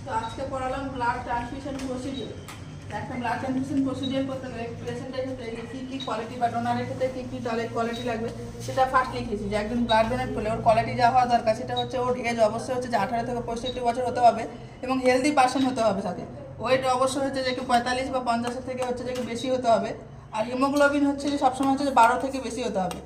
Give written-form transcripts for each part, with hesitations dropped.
তো আজকে পড়ালাম blood transfusion procedure. একটা ব্লাড ট্রান্সফিউশন প্রসিডিওর করতে গেলে পেশেন্টের ক্ষেত্রে কী কী কোয়ালিটি বা ডোনারের ক্ষেত্রে কী কী তাহলে কোয়ালিটি লাগবে সেটা ফার্স্ট লিখেছি। যে একজন ব্লাড ডোনেট করলে ওর কোয়ালিটি যা হওয়া দরকার সেটা হচ্ছে ওর এজ অবশ্যই হচ্ছে যে 18 থেকে 65 বছর হতে হবে এবং হেলদি পার্সন হতে হবে সাথে। ওয়েট অবশ্যই হচ্ছে যে 45 বা 50 থেকে হচ্ছে যে বেশি হতে হবে। আর হিমোগ্লোবিন হচ্ছে যে সবসময় হচ্ছে যে 12 থেকে বেশি হতে হবে।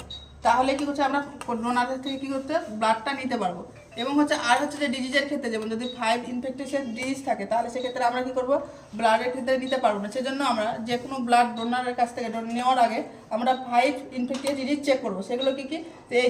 তাহলে কি করছে আমরা ডোনারের থেকে কী করতে ব্লাডটা নিতে পারবো। এবং হচ্ছে আর হচ্ছে যে ডিজিজের ক্ষেত্রে যেমন যদি 5 ইনফেকটিসের ডিজিজ থাকে তাহলে সেক্ষেত্রে আমরা কী করবো ব্লাডের ক্ষেত্রে নিতে পারবো না। সেজন্য আমরা যে কোনো ব্লাড ডোনারের কাছ থেকে নেওয়ার আগে আমরা 5 ইনফেকটিস ডিজিজ চেক করবো। সেগুলো কী কী?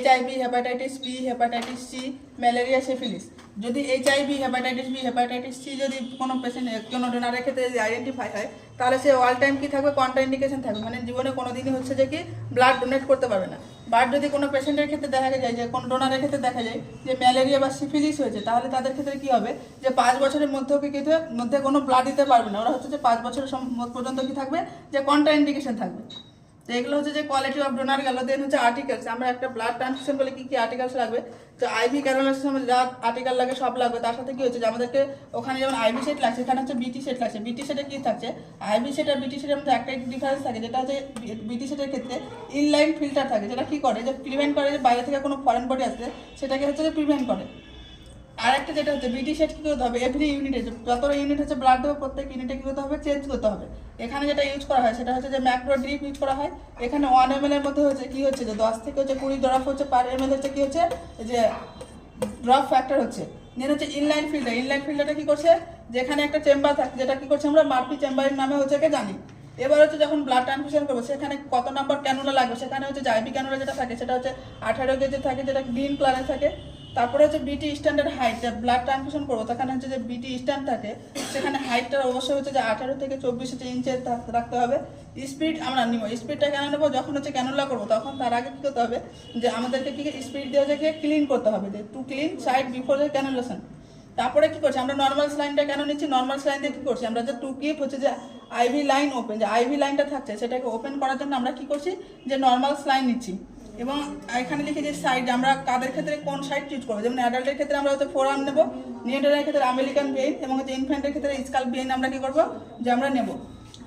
HIV, hepatitis B, hepatitis C, malaria, syphilis. যদি HIV, hepatitis B, hepatitis C যদি কোনো পেশেন্ট কোনো ডোনারের ক্ষেত্রে যদি আইডেন্টিফাই হয় তাহলে সে অল টাইম কী থাকবে কন্ট্রাইন্ডিকেশন থাকবে, মানে জীবনে কোনো দিনই হচ্ছে যে কি ব্লাড ডোনেট করতে পারবে না। বাট যদি কোনো পেশেন্টের ক্ষেত্রে দেখা যায় যে কোনো ডোনারের ক্ষেত্রে দেখা যায় যে ম্যালেরিয়া বা সিফিলিস হয়েছে তাহলে তাদের ক্ষেত্রে কী হবে যে 5 বছরের মধ্যেও মধ্যে কোনো ব্লাড দিতে পারবে না। ওরা হচ্ছে যে 5 বছরের পর্যন্ত কি থাকবে যে কন্ট্রাইন্ডিকেশন থাকবে। তো এগুলো হচ্ছে যে কোয়ালিটি অফ ডোনার গেল। দেন হচ্ছে আর্টিকেলস। আমরা একটা ব্লাড ট্রান্সফিউশন করলে কী কী আর্টিকেলস লাগবে, তো আইভি ক্যানোলাসের সময় যা আর্টিকেল লাগে সব লাগবে। তার সাথে কী হচ্ছে যে আমাদেরকে ওখানে যেমন আইভি সেট লাগছে এখানে হচ্ছে বিটি সেট লাগছে। বিটি সেটে কী থাকছে, আইভি সেট আর বিটি সেটের মধ্যে একটা ডিফারেন্স থাকে, যেটা হচ্ছে বিটি সেটের ক্ষেত্রে ইনলাইন ফিল্টার থাকে, যেটা কী করে যে প্রিভেন্ট করে যে বাইরে থেকে কোনো ফরেন বডি আসলে সেটাকে হচ্ছে যে প্রিভেন্ট করে। আর একটা যেটা হচ্ছে বিটি সেট কী করতে হবে, এভরি ইউনিটে যতটা ইউনিট হচ্ছে ব্লাড দেবো প্রত্যেক ইউনিটে কী করতে হবে চেঞ্জ করতে হবে। এখানে যেটা ইউজ করা হয় সেটা হচ্ছে যে ম্যাক্রো ড্রিপ ইউজ করা হয়। এখানে 1 ml এর মধ্যে হচ্ছে কী হচ্ছে যে 10 থেকে হচ্ছে 20 ড্রপ হচ্ছে পার ml হচ্ছে কী হচ্ছে যে ড্রপ ফ্যাক্টর হচ্ছে। দেন হচ্ছে ইনলাইন ফিল্টার। ইনলাইন ফিল্টারটা কী করছে, যেখানে একটা চেম্বার থাকে যেটা কী করছে আমরা মার্ফি চেম্বারের নামে হচ্ছে জানি। এবার হচ্ছে যখন ব্লাড ট্রান্সফিউশন করবো সেখানে কত নাম্বার ক্যানুলা লাগবে, সেখানে হচ্ছে আইভি ক্যানুলা যেটা থাকে সেটা হচ্ছে 18 গেজে থাকে, যেটা গ্রিন কালারে থাকে। তারপরে হচ্ছে বিটি স্ট্যান্ডার্ড হাইট, যে ব্লাড ট্রান্সফিউশন করবো সেখানে হচ্ছে যে বিটি স্ট্যান্ড থাকে সেখানে হাইটটা অবশ্যই হচ্ছে যে 18 থেকে 24 ইঞ্চের রাখতে হবে। স্পিড আমরা নিব, স্পিডটা কেন নেবো, যখন হচ্ছে ক্যানুলা করবো তখন তার আগে কী করতে হবে যে আমাদেরকে কী স্পিড দিয়ে হচ্ছে ক্লিন করতে হবে, যে to clean site before the cannulation. তারপরে কী করছি আমরা নর্মাল স্লাইনটা কেন নিচ্ছি, নর্মাল স্লাইন দিয়ে কী করছি আমরা যে টু কিপ হচ্ছে যে আইভি লাইন ওপেন, যে আইভি লাইনটা থাকছে সেটাকে ওপেন করার জন্য আমরা কী করছি যে নর্মাল স্লাইন নিচ্ছি। এবং এখানে লিখে যে সাইড আমরা কাদের ক্ষেত্রে কোন সাইড চুজ করবো, যেমন অ্যাডাল্টের ক্ষেত্রে আমরা হচ্ছে ফোর আর্ম নেবো, নিউটারের ক্ষেত্রে আমেরিকান ভেইন এবং হচ্ছে ইনফ্যান্টের ক্ষেত্রে স্কাল ভেইন আমরা কী করবো যে আমরা নেবো।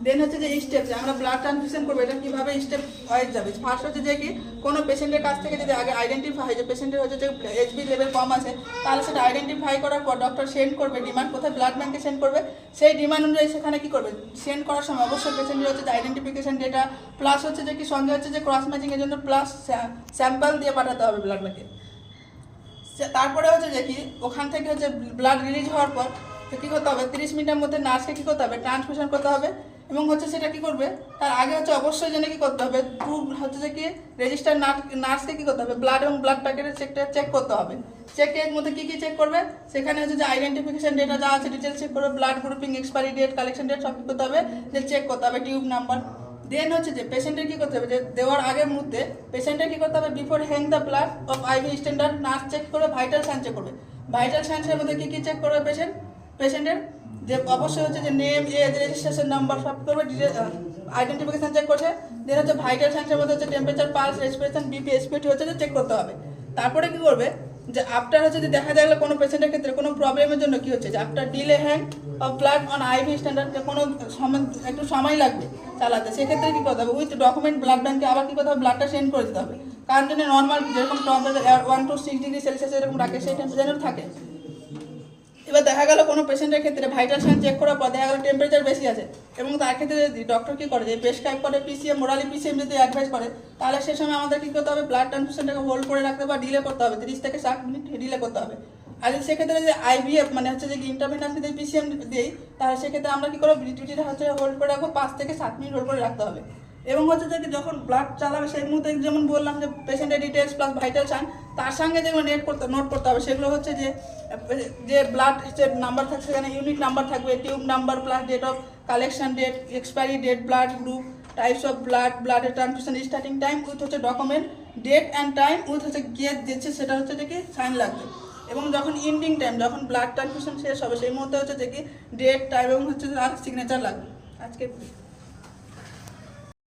দেন হচ্ছে যে স্টেপ, যে আমরা ব্লাড ট্রান্সফিউশন করবো এটা কীভাবে স্টেপ ওয়াইজ যাবে। ফার্স্ট হচ্ছে যে কি কোনো পেশেন্টের কাছ থেকে যদি আগে আইডেন্টিফাই হয় যে পেশেন্টের হচ্ছে যে এইচবি লেভেল কম আছে তাহলে সেটা আইডেন্টিফাই করার পর ডক্টর সেন্ড করবে ডিমান্ড, কোথায় ব্লাড ব্যাঙ্কে সেন্ড করবে। সেই ডিমান্ড অনুযায়ী সেখানে কী করবে সেন্ড করার সময় অবশ্যই পেশেন্টের হচ্ছে যে আইডেন্টিফিকেশন ডেটা প্লাস হচ্ছে যে কি সঙ্গে হচ্ছে যে ক্রস ম্যাচিংয়ের জন্য প্লাস স্যাম্পল দিয়ে পাঠাতে হবে ব্লাড ব্যাঙ্কে। তারপরে হচ্ছে যে কি ওখান থেকে হচ্ছে ব্লাড রিলিজ হওয়ার পর কী করতে হবে 30 মিনিটের মধ্যে নার্সকে কী করতে হবে ট্রান্সফিউশন করতে হবে। এবং হচ্ছে সেটা কী করবে তার আগে হচ্ছে অবশ্যই জেনে কী করতে হবে হচ্ছে যে কি রেজিস্টার নার্সকে কী করতে হবে ব্লাড এবং ব্লাড প্যাকেটের চেক করতে হবে। চেকের মধ্যে কী কী চেক করবে সেখানে হচ্ছে যে আইডেন্টিফিকেশন ডেটা যা আছে ডিটেলস চেক করবে, blood grouping, expiry date, collection date সব কী করতে হবে যে চেক করতে হবে, টিউব নাম্বার। দেন হচ্ছে যে পেশেন্টের কী করতে হবে যে দেওয়ার আগের মুহূর্তে পেশেন্টের কী করতে হবে before hang the blood of IV standard nurse check করবে, ভাইটাল সাইন চেক করবে। ভাইটাল সাইন্সের মধ্যে কী কী চেক করবে পেশেন্টের যে অবশ্যই হচ্ছে যে নেম, এজ, রেজিস্ট্রেশন নাম্বার সব করবে, আইডেন্টিফিকেশন চেক করছে। দেন হচ্ছে ভাইটাল সাইন্সের মধ্যে হচ্ছে temperature, pulse, respiration, BP, SPT হচ্ছে যে চেক করতে হবে। তারপরে কী করবে যে আফটার হচ্ছে যে দেখা গেলো কোনো পেশেন্টের ক্ষেত্রে কোনো প্রবলেমের জন্য কী হচ্ছে যে after delay hand off blood on IV standard, যে কোনো একটু সময় লাগবে চালাতে, সেক্ষেত্রে কী করতে হবে উইথ ডকুমেন্ট ব্লাড ব্যাঙ্কে আবার কী করতে হবে ব্লাডটা সেন্ড করে দিতে হবে। কারণ জন্য নর্মাল যেরকম টেম্পারেচার 1 to 6 ডিগ্রি সেলসিয়াস এরকম রাখে সেই টেম্পারেচার থাকে। এবার দেখা গেল কোনো পেশেন্টের ক্ষেত্রে ভাইটাল সাইন চেক করার পর দেখা গেলো টেম্পারেচার বেশি আছে এবং তার ক্ষেত্রে যদি ডক্টর কী করে যে প্রেসক্রাইব করে পিসিএম, মোরালি পিসিএম যদি অ্যাডভাইস করে তাহলে সে সময় আমাদের কী করতে হবে ব্লাড ট্রান্সফিউশনটাকে হোল্ড করে রাখতে বা ডিলে করতে হবে, 30 থেকে 60 মিনিট ডিলে করতে হবে। আর যদি সেক্ষেত্রে যদি আইভিএফ মানে হচ্ছে যে ইন্টারভিনাস যদি পিসিএম দিই তাহলে সেক্ষেত্রে আমরা কী করবো বিটিটা হচ্ছে হোল্ড করে রাখবো 5 থেকে 7 মিনিট হোল্ড করে রাখতে হবে। এবং হচ্ছে যে যখন ব্লাড চালাবে সেই মুহূর্তে যেমন বললাম যে পেশেন্টের ডিটেলস প্লাস ভাইটাল সাইন তার সঙ্গে যেগুলো নোট করতে হবে সেগুলো হচ্ছে যে ব্লাড নাম্বার থাকছে সেখানে ইউনিট নাম্বার থাকবে, tube number plus date of collection date, expiry date, blood group, types of ব্লাডের ট্রান্সফিউশন, স্টার্টিং টাইম উইথ হচ্ছে document, date and time with হচ্ছে গিয়ে দিচ্ছে সেটা হচ্ছে যে কি সাইন লাগবে। এবং যখন এন্ডিং টাইম যখন ব্লাড ট্রান্সফিউশন শেষ হবে সেই মুহূর্তে হচ্ছে যে কি ডেট, টাইম এবং হচ্ছে আর সিগনেচার লাগবে। আজকে